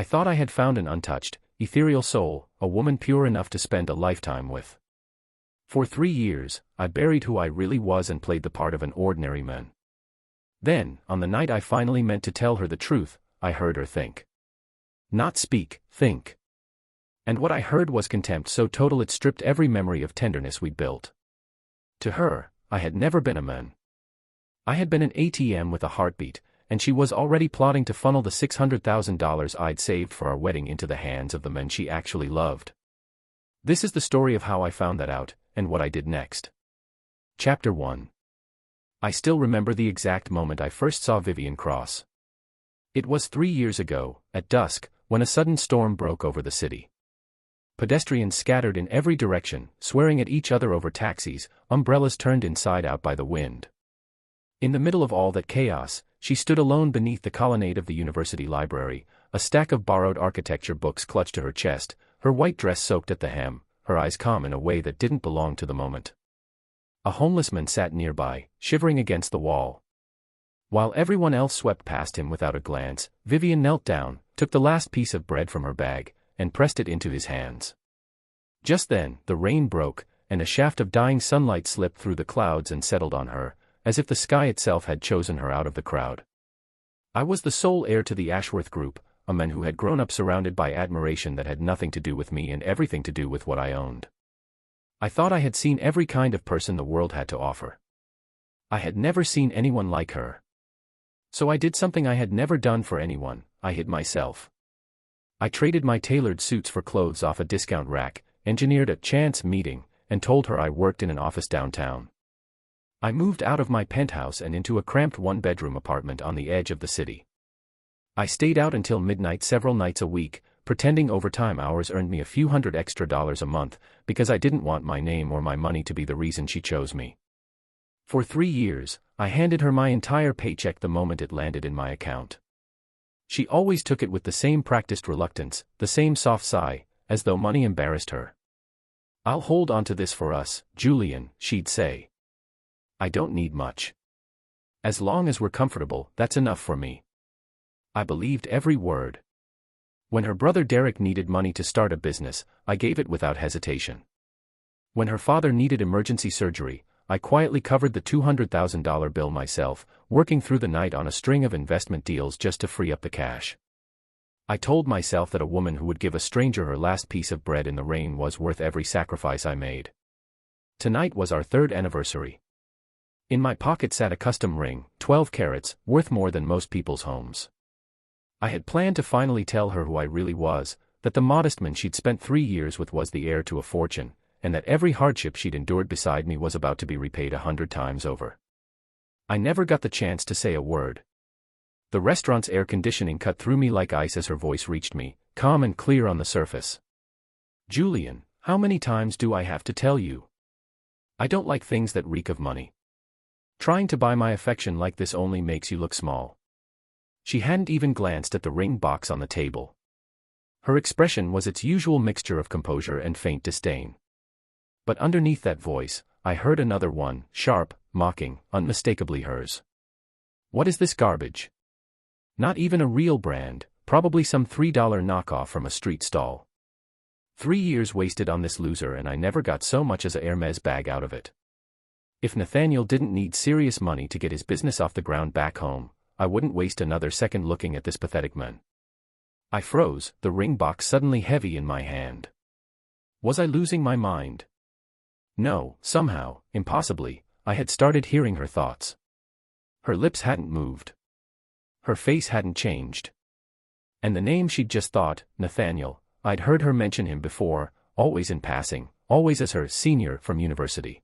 I thought I had found an untouched, ethereal soul, a woman pure enough to spend a lifetime with. For 3 years, I buried who I really was and played the part of an ordinary man. Then, on the night I finally meant to tell her the truth, I heard her think. Not speak, think. And what I heard was contempt so total it stripped every memory of tenderness we'd built. To her, I had never been a man. I had been an ATM with a heartbeat, and she was already plotting to funnel the $600,000 I'd saved for our wedding into the hands of the men she actually loved. This is the story of how I found that out, and what I did next. Chapter 1. I still remember the exact moment I first saw Vivienne Cross. It was 3 years ago, at dusk, when a sudden storm broke over the city. Pedestrians scattered in every direction, swearing at each other over taxis, umbrellas turned inside out by the wind. In the middle of all that chaos, she stood alone beneath the colonnade of the university library, a stack of borrowed architecture books clutched to her chest, her white dress soaked at the hem, her eyes calm in a way that didn't belong to the moment. A homeless man sat nearby, shivering against the wall. While everyone else swept past him without a glance, Vivienne knelt down, took the last piece of bread from her bag, and pressed it into his hands. Just then, the rain broke, and a shaft of dying sunlight slipped through the clouds and settled on her, as if the sky itself had chosen her out of the crowd. I was the sole heir to the Ashworth group, a man who had grown up surrounded by admiration that had nothing to do with me and everything to do with what I owned. I thought I had seen every kind of person the world had to offer. I had never seen anyone like her. So I did something I had never done for anyone, I hid myself. I traded my tailored suits for clothes off a discount rack, engineered a chance meeting, and told her I worked in an office downtown. I moved out of my penthouse and into a cramped one-bedroom apartment on the edge of the city. I stayed out until midnight several nights a week, pretending overtime hours earned me a few $100 extra a month, because I didn't want my name or my money to be the reason she chose me. For 3 years, I handed her my entire paycheck the moment it landed in my account. She always took it with the same practiced reluctance, the same soft sigh, as though money embarrassed her. "I'll hold on to this for us, Julian," she'd say. "I don't need much. As long as we're comfortable, that's enough for me." I believed every word. When her brother Derek needed money to start a business, I gave it without hesitation. When her father needed emergency surgery, I quietly covered the $200,000 bill myself, working through the night on a string of investment deals just to free up the cash. I told myself that a woman who would give a stranger her last piece of bread in the rain was worth every sacrifice I made. Tonight was our 3rd anniversary. In my pocket sat a custom ring, 12 carats, worth more than most people's homes. I had planned to finally tell her who I really was, that the modest man she'd spent 3 years with was the heir to a fortune, and that every hardship she'd endured beside me was about to be repaid 100 times over. I never got the chance to say a word. The restaurant's air conditioning cut through me like ice as her voice reached me, calm and clear on the surface. "Julian, how many times do I have to tell you? I don't like things that reek of money. Trying to buy my affection like this only makes you look small." She hadn't even glanced at the ring box on the table. Her expression was its usual mixture of composure and faint disdain. But underneath that voice, I heard another one, sharp, mocking, unmistakably hers. "What is this garbage? Not even a real brand, probably some $3 knockoff from a street stall. 3 years wasted on this loser and I never got so much as a Hermes bag out of it. If Nathaniel didn't need serious money to get his business off the ground back home, I wouldn't waste another second looking at this pathetic man." I froze, the ring box suddenly heavy in my hand. Was I losing my mind? No, somehow, impossibly, I had started hearing her thoughts. Her lips hadn't moved. Her face hadn't changed. And the name she'd just thought, Nathaniel, I'd heard her mention him before, always in passing, always as her senior from university.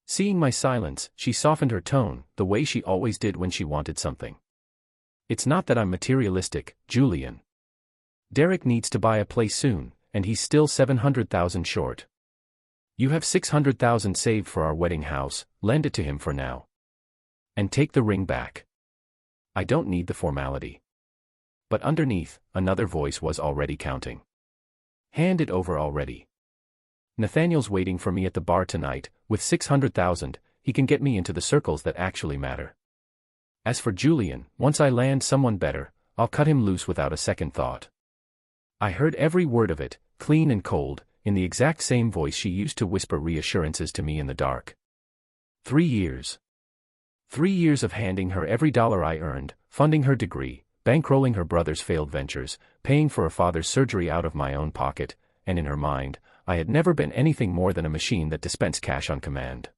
Seeing my silence, she softened her tone, the way she always did when she wanted something. "It's not that I'm materialistic, Julian. Derek needs to buy a place soon, and he's still $700,000 short. You have $600,000 saved for our wedding house, lend it to him for now. And take the ring back. I don't need the formality." But underneath, another voice was already counting. "Hand it over already. Nathaniel's waiting for me at the bar tonight, with $600,000, he can get me into the circles that actually matter. As for Julian, once I land someone better, I'll cut him loose without a second thought." I heard every word of it, clean and cold, in the exact same voice she used to whisper reassurances to me in the dark. 3 years. 3 years of handing her every dollar I earned, funding her degree, bankrolling her brother's failed ventures, paying for her father's surgery out of my own pocket, and in her mind, I had never been anything more than a machine that dispensed cash on command.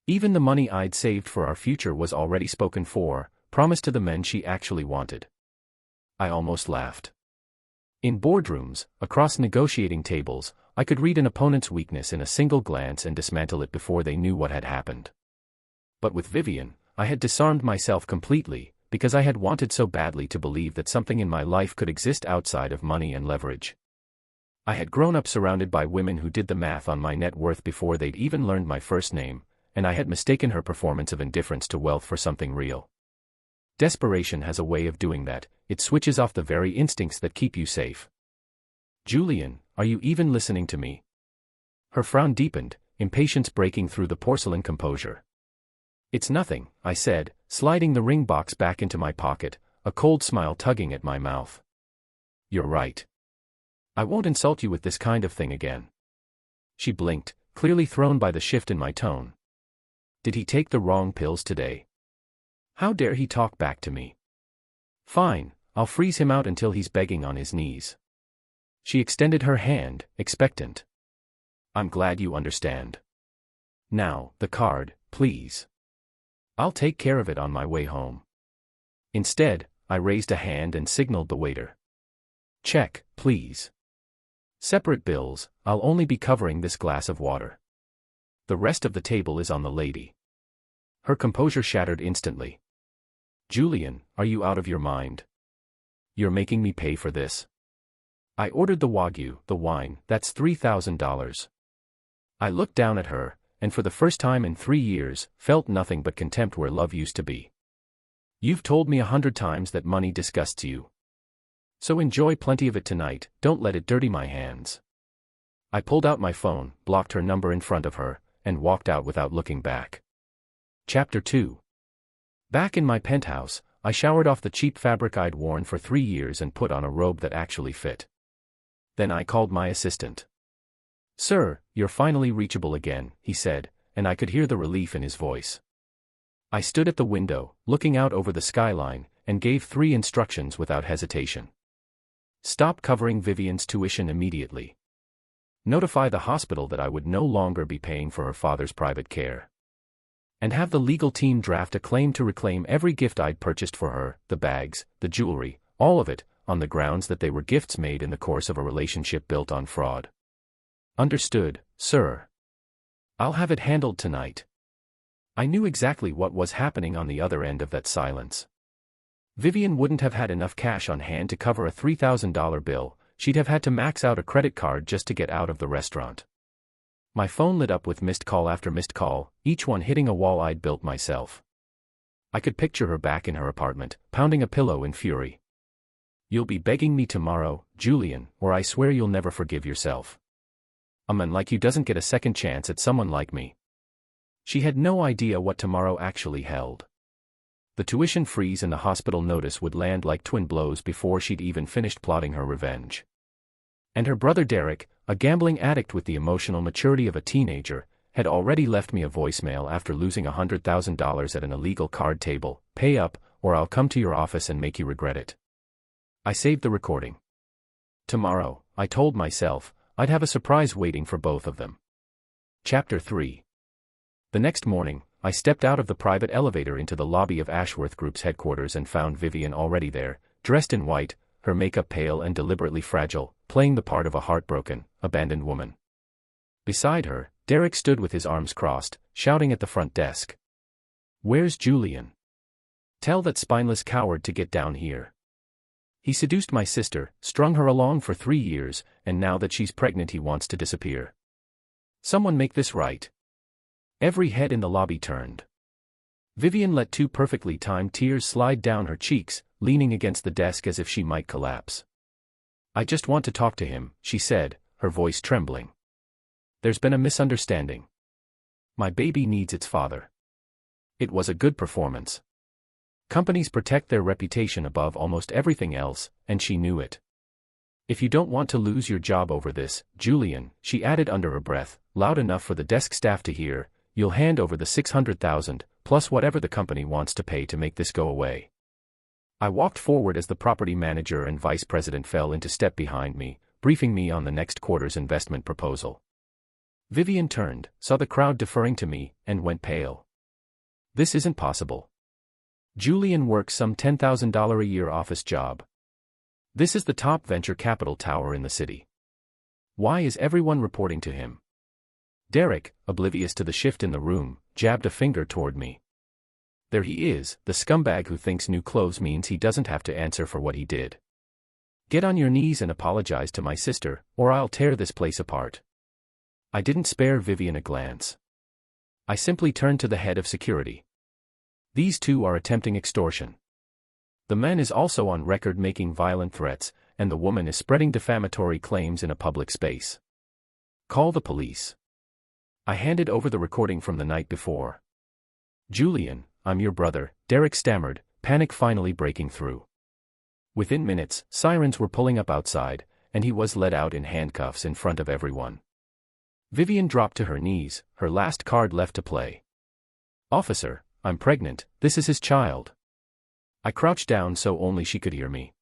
Even the money I'd saved for our future was already spoken for, promised to the men she actually wanted. I almost laughed. In boardrooms, across negotiating tables, I could read an opponent's weakness in a single glance and dismantle it before they knew what had happened. But with Vivienne, I had disarmed myself completely, because I had wanted so badly to believe that something in my life could exist outside of money and leverage. I had grown up surrounded by women who did the math on my net worth before they'd even learned my first name, and I had mistaken her performance of indifference to wealth for something real. Desperation has a way of doing that. It switches off the very instincts that keep you safe. Julian, are you even listening to me? Her frown deepened, impatience breaking through the porcelain composure. It's nothing, I said, sliding the ring box back into my pocket, a cold smile tugging at my mouth. You're right. I won't insult you with this kind of thing again. She blinked, clearly thrown by the shift in my tone. Did he take the wrong pills today? How dare he talk back to me? Fine, I'll freeze him out until he's begging on his knees. She extended her hand, expectant. I'm glad you understand. Now, the card, please. I'll take care of it on my way home. Instead, I raised a hand and signaled the waiter. Check, please. Separate bills, I'll only be covering this glass of water. The rest of the table is on the lady. Her composure shattered instantly. Julian, are you out of your mind? You're making me pay for this. I ordered the Wagyu, the wine, that's $3,000. I looked down at her, and for the first time in 3 years, felt nothing but contempt where love used to be. You've told me 100 times that money disgusts you. So enjoy plenty of it tonight, don't let it dirty my hands. I pulled out my phone, blocked her number in front of her, and walked out without looking back. Chapter 2. Back in my penthouse, I showered off the cheap fabric I'd worn for 3 years and put on a robe that actually fit. Then I called my assistant. Sir, you're finally reachable again, he said, and I could hear the relief in his voice. I stood at the window, looking out over the skyline, and gave 3 instructions without hesitation. Stop covering Vivienne's tuition immediately. Notify the hospital that I would no longer be paying for her father's private care. And have the legal team draft a claim to reclaim every gift I'd purchased for her, the bags, the jewelry, all of it, on the grounds that they were gifts made in the course of a relationship built on fraud. Understood, sir. I'll have it handled tonight. I knew exactly what was happening on the other end of that silence. Vivienne wouldn't have had enough cash on hand to cover a $3,000 bill, she'd have had to max out a credit card just to get out of the restaurant. My phone lit up with missed call after missed call, each one hitting a wall I'd built myself. I could picture her back in her apartment, pounding a pillow in fury. You'll be begging me tomorrow, Julian, or I swear you'll never forgive yourself. A man like you doesn't get a second chance at someone like me. She had no idea what tomorrow actually held. The tuition freeze and the hospital notice would land like twin blows before she'd even finished plotting her revenge. And her brother Derek, a gambling addict with the emotional maturity of a teenager, had already left me a voicemail after losing $100,000 at an illegal card table. Pay up, or I'll come to your office and make you regret it. I saved the recording. Tomorrow, I told myself, I'd have a surprise waiting for both of them. Chapter 3. The next morning, I stepped out of the private elevator into the lobby of Ashworth Group's headquarters and found Vivienne already there, dressed in white, her makeup pale and deliberately fragile, playing the part of a heartbroken, abandoned woman. Beside her, Derek stood with his arms crossed, shouting at the front desk. Where's Julian? Tell that spineless coward to get down here. He seduced my sister, strung her along for 3 years, and now that she's pregnant he wants to disappear. Someone make this right. Every head in the lobby turned. Vivienne let 2 perfectly timed tears slide down her cheeks, leaning against the desk as if she might collapse. I just want to talk to him, she said, her voice trembling. There's been a misunderstanding. My baby needs its father. It was a good performance. Companies protect their reputation above almost everything else, and she knew it. If you don't want to lose your job over this, Julian, she added under her breath, loud enough for the desk staff to hear, you'll hand over the $600,000, plus whatever the company wants to pay to make this go away. I walked forward as the property manager and vice president fell into step behind me, briefing me on the next quarter's investment proposal. Vivienne turned, saw the crowd deferring to me, and went pale. This isn't possible. Julian works some $10,000 a year office job. This is the top venture capital tower in the city. Why is everyone reporting to him? Derek, oblivious to the shift in the room, jabbed a finger toward me. There he is, the scumbag who thinks new clothes means he doesn't have to answer for what he did. Get on your knees and apologize to my sister, or I'll tear this place apart. I didn't spare Vivienne a glance. I simply turned to the head of security. These two are attempting extortion. The man is also on record making violent threats, and the woman is spreading defamatory claims in a public space. Call the police. I handed over the recording from the night before. Julian, I'm your brother, Derek stammered, panic finally breaking through. Within minutes, sirens were pulling up outside, and he was led out in handcuffs in front of everyone. Vivienne dropped to her knees, her last card left to play. Officer, I'm pregnant, this is his child. I crouched down so only she could hear me.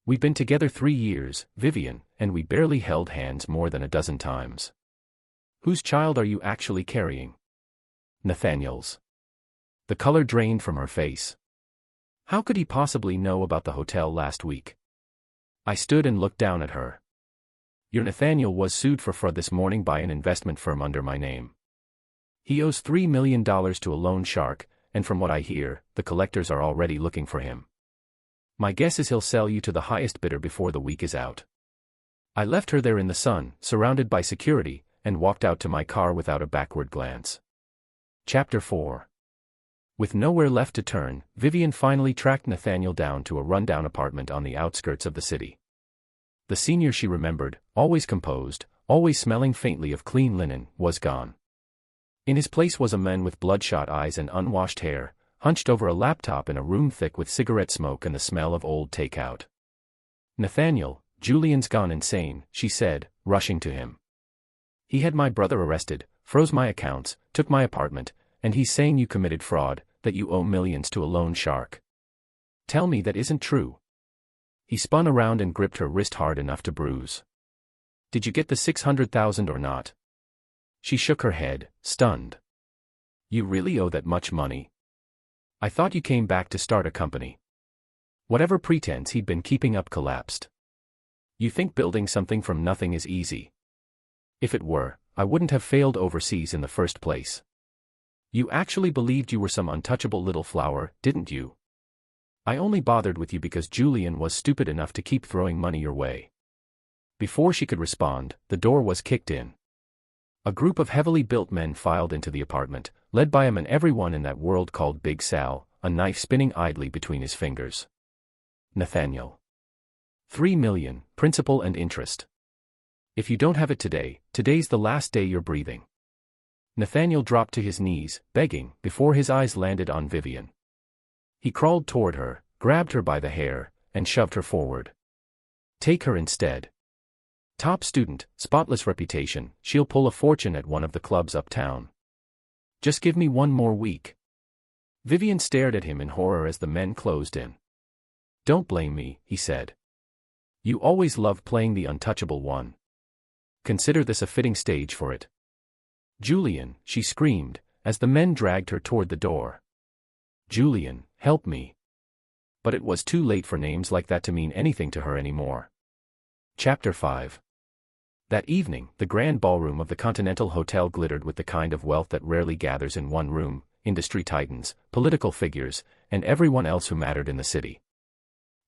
We've been together 3 years, Vivienne, and we barely held hands more than a dozen times. Whose child are you actually carrying? Nathaniel's. The color drained from her face. How could he possibly know about the hotel last week? I stood and looked down at her. Your Nathaniel was sued for fraud this morning by an investment firm under my name. He owes $3 million to a loan shark, and from what I hear, the collectors are already looking for him. My guess is he'll sell you to the highest bidder before the week is out. I left her there in the sun, surrounded by security, and walked out to my car without a backward glance. Chapter 4. With nowhere left to turn, Vivienne finally tracked Nathaniel down to a rundown apartment on the outskirts of the city. The senior she remembered, always composed, always smelling faintly of clean linen, was gone. In his place was a man with bloodshot eyes and unwashed hair, hunched over a laptop in a room thick with cigarette smoke and the smell of old takeout. Nathaniel, Julian's gone insane, she said, rushing to him. He had my brother arrested, froze my accounts, took my apartment, and he's saying you committed fraud, that you owe millions to a loan shark. Tell me that isn't true. He spun around and gripped her wrist hard enough to bruise. Did you get the $600,000 or not? She shook her head, stunned. You really owe that much money? I thought you came back to start a company. Whatever pretense he'd been keeping up collapsed. You think building something from nothing is easy? If it were, I wouldn't have failed overseas in the first place. You actually believed you were some untouchable little flower, didn't you? I only bothered with you because Julian was stupid enough to keep throwing money your way. Before she could respond, the door was kicked in. A group of heavily built men filed into the apartment, led by a man everyone in that world called Big Sal, a knife spinning idly between his fingers. Nathaniel. $3 million, principal and interest. If you don't have it today, today's the last day you're breathing. Nathaniel dropped to his knees, begging, before his eyes landed on Vivienne. He crawled toward her, grabbed her by the hair, and shoved her forward. Take her instead. Top student, spotless reputation, she'll pull a fortune at one of the clubs uptown. Just give me one more week. Vivienne stared at him in horror as the men closed in. Don't blame me, he said. You always loved playing the untouchable one. Consider this a fitting stage for it. Julian, she screamed, as the men dragged her toward the door. Julian, help me. But it was too late for names like that to mean anything to her anymore. Chapter 5. That evening, the grand ballroom of the Continental Hotel glittered with the kind of wealth that rarely gathers in one room: industry titans, political figures, and everyone else who mattered in the city.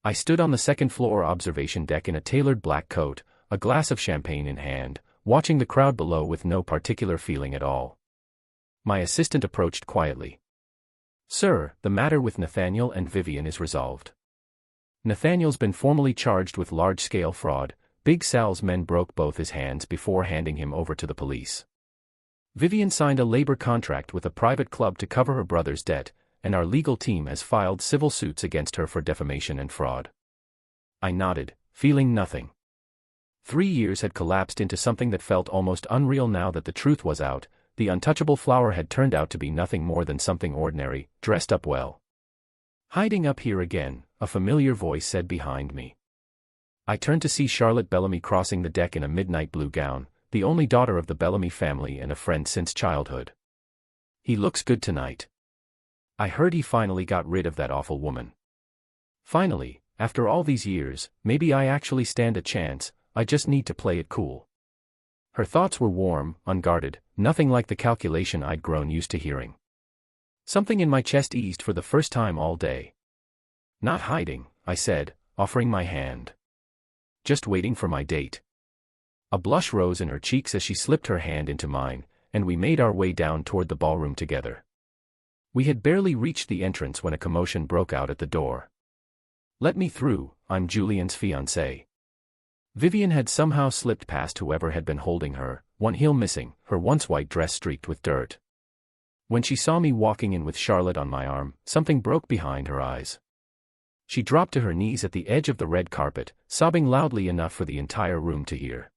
I stood on the second-floor observation deck in a tailored black coat, a glass of champagne in hand, watching the crowd below with no particular feeling at all. My assistant approached quietly. Sir, the matter with Nathaniel and Vivienne is resolved. Nathaniel's been formally charged with large-scale fraud. Big Sal's men broke both his hands before handing him over to the police. Vivienne signed a labor contract with a private club to cover her brother's debt, and our legal team has filed civil suits against her for defamation and fraud. I nodded, feeling nothing. 3 years had collapsed into something that felt almost unreal now that the truth was out. The untouchable flower had turned out to be nothing more than something ordinary, dressed up well. "Hiding up here again," a familiar voice said behind me. I turned to see Charlotte Bellamy crossing the deck in a midnight blue gown, the only daughter of the Bellamy family and a friend since childhood. "He looks good tonight. I heard he finally got rid of that awful woman. Finally, after all these years, maybe I actually stand a chance. I just need to play it cool." Her thoughts were warm, unguarded, nothing like the calculation I'd grown used to hearing. Something in my chest eased for the first time all day. "Not hiding," I said, offering my hand. "Just waiting for my date." A blush rose in her cheeks as she slipped her hand into mine, and we made our way down toward the ballroom together. We had barely reached the entrance when a commotion broke out at the door. "Let me through, I'm Julian's fiancée." Vivienne had somehow slipped past whoever had been holding her, one heel missing, her once white dress streaked with dirt. When she saw me walking in with Charlotte on my arm, something broke behind her eyes. She dropped to her knees at the edge of the red carpet, sobbing loudly enough for the entire room to hear.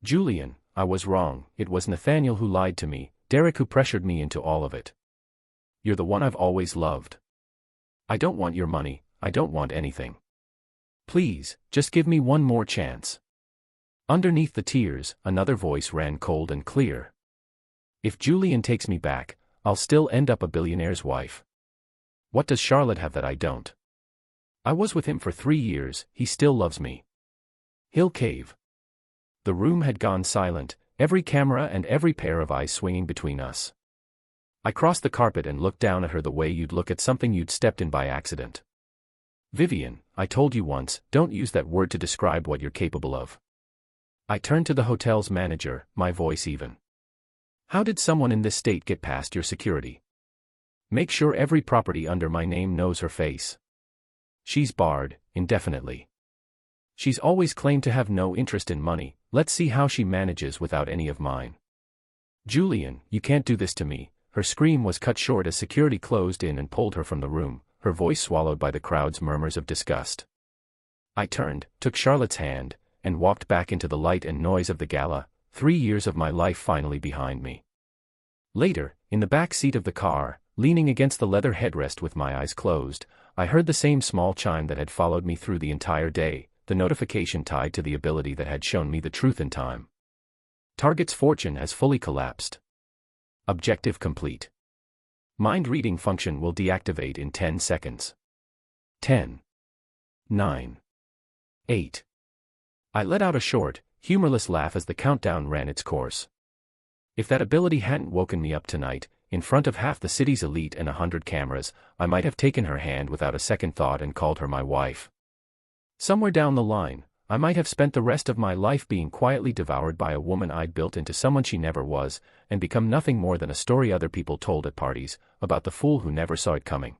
"Julian, I was wrong. It was Nathaniel who lied to me, Derek who pressured me into all of it. You're the one I've always loved. I don't want your money, I don't want anything. Please, just give me one more chance." Underneath the tears, another voice ran cold and clear. "If Julian takes me back, I'll still end up a billionaire's wife. What does Charlotte have that I don't? I was with him for 3 years, he still loves me. He'll cave." The room had gone silent, every camera and every pair of eyes swinging between us. I crossed the carpet and looked down at her the way you'd look at something you'd stepped in by accident. "Vivienne, I told you once, don't use that word to describe what you're capable of." I turned to the hotel's manager, my voice even. "How did someone in this state get past your security? Make sure every property under my name knows her face. She's barred, indefinitely. She's always claimed to have no interest in money, let's see how she manages without any of mine." "Julian, you can't do this to me." Her scream was cut short as security closed in and pulled her from the room, her voice swallowed by the crowd's murmurs of disgust. I turned, took Charlotte's hand, and walked back into the light and noise of the gala, 3 years of my life finally behind me. Later, in the back seat of the car, leaning against the leather headrest with my eyes closed, I heard the same small chime that had followed me through the entire day, the notification tied to the ability that had shown me the truth in time. Target's fortune has fully collapsed. Objective complete. Mind reading function will deactivate in 10 seconds. 10. 9. 8. I let out a short, humorless laugh as the countdown ran its course. If that ability hadn't woken me up tonight, in front of half the city's elite and 100 cameras, I might have taken her hand without a second thought and called her my wife. Somewhere down the line, I might have spent the rest of my life being quietly devoured by a woman I'd built into someone she never was, and become nothing more than a story other people told at parties, about the fool who never saw it coming.